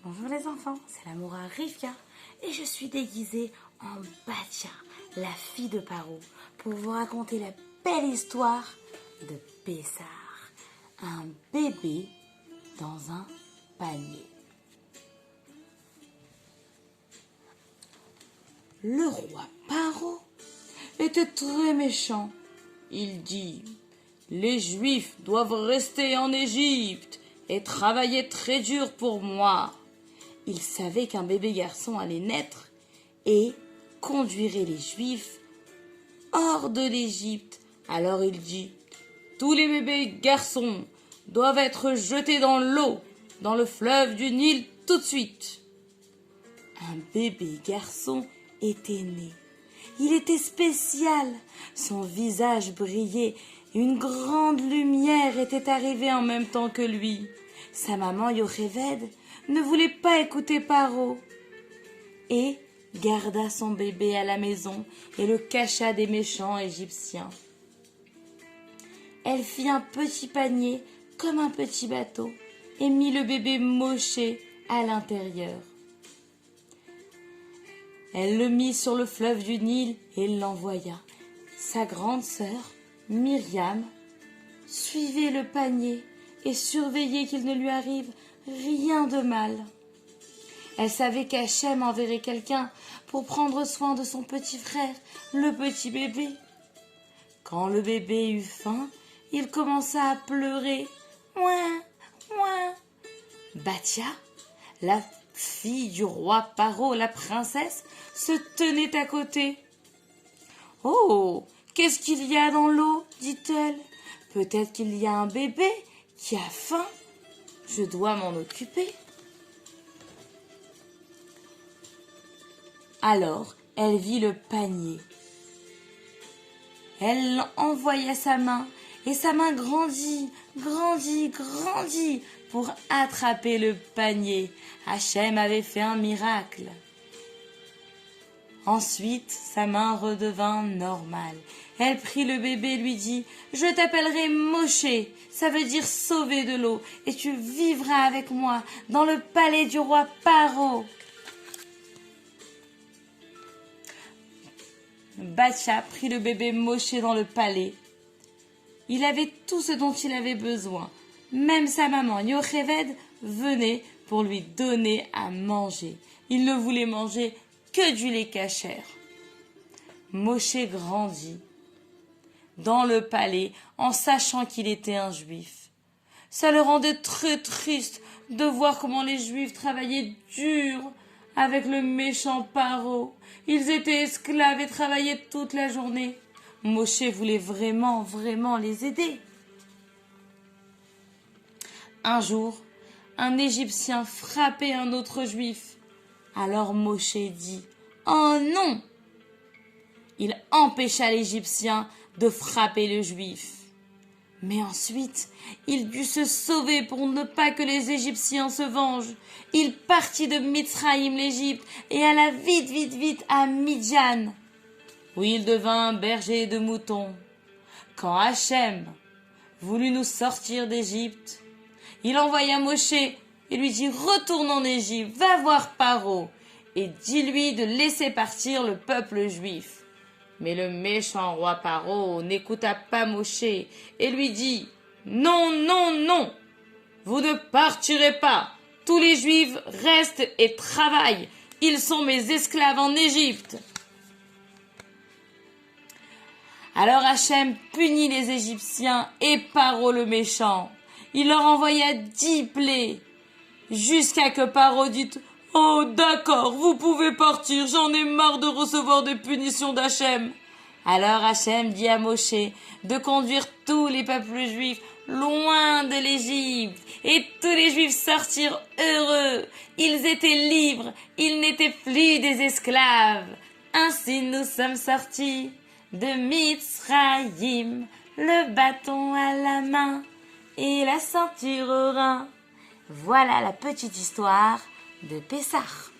Bonjour les enfants, c'est l'amoura Rivka et je suis déguisée en Batia, la fille de Paro, pour vous raconter la belle histoire de Pessar, un bébé dans un panier. Le roi Paro était très méchant. Il dit: les Juifs doivent rester en Égypte et travailler très dur pour moi. Il savait qu'un bébé garçon allait naître et conduirait les Juifs hors de l'Égypte. Alors il dit: tous les bébés garçons doivent être jetés dans l'eau, dans le fleuve du Nil tout de suite. Un bébé garçon était né. Il était spécial. Son visage brillait. Une grande lumière était arrivée en même temps que lui. Sa maman Yocheved ne voulait pas écouter Paro et garda son bébé à la maison et le cacha des méchants égyptiens. Elle fit un petit panier comme un petit bateau et mit le bébé Moshe à l'intérieur. Elle le mit sur le fleuve du Nil et l'envoya. Sa grande sœur, Myriam, suivait le panier et surveillait qu'il ne lui arrive rien de mal. Elle savait qu'Hachem enverrait quelqu'un pour prendre soin de son petit frère, le petit bébé. Quand le bébé eut faim, il commença à pleurer. Ouin, ouin. Batia, la fille du roi Paro, la princesse, se tenait à côté. « Oh, qu'est-ce qu'il y a dans l'eau ?» dit-elle. « Peut-être qu'il y a un bébé qui a faim. Je dois m'en occuper. » Alors, elle vit le panier. Elle envoya sa main, et sa main grandit pour attraper le panier. Hachem avait fait un miracle. Ensuite, sa main redevint normale. Elle prit le bébé et lui dit: « Je t'appellerai Moshe, ça veut dire sauver de l'eau, et tu vivras avec moi dans le palais du roi Paro. » Batia prit le bébé Moshe dans le palais. Il avait tout ce dont il avait besoin. Même sa maman Yocheved venait pour lui donner à manger. Il ne voulait manger que du lait kasher. Moshe grandit dans le palais en sachant qu'il était un juif. Ça le rendait très triste de voir comment les juifs travaillaient dur avec le méchant Paro. Ils étaient esclaves et travaillaient toute la journée. Moshe voulait vraiment les aider. Un jour, un Égyptien frappait un autre juif. Alors Moshe dit: « Oh non !» Il empêcha l'Égyptien de frapper le juif. Mais ensuite, il dut se sauver pour ne pas que les Égyptiens se vengent. Il partit de Mitzraïm, l'Égypte, et alla vite à Midjan, où il devint berger de moutons. Quand Hachem voulut nous sortir d'Égypte, il envoya Moshe et lui dit: « Retourne en Égypte, va voir Paro, et dis-lui de laisser partir le peuple juif. » Mais le méchant roi Paro n'écouta pas Moshe et lui dit: « Non, vous ne partirez pas. Tous les Juifs restent et travaillent. Ils sont mes esclaves en Égypte. » Alors Hachem punit les Égyptiens et Paro le méchant. Il leur envoya 10 plaies, jusqu'à que Paro dit: « Oh, d'accord, vous pouvez partir, j'en ai marre de recevoir des punitions d'Hachem. » Alors Hachem dit à Moshe de conduire tous les peuples juifs loin de l'Égypte, et tous les Juifs sortirent heureux. Ils étaient libres, ils n'étaient plus des esclaves. Ainsi nous sommes sortis de Mitzraïm, le bâton à la main et la ceinture au rein. Voilà la petite histoire de Pessar.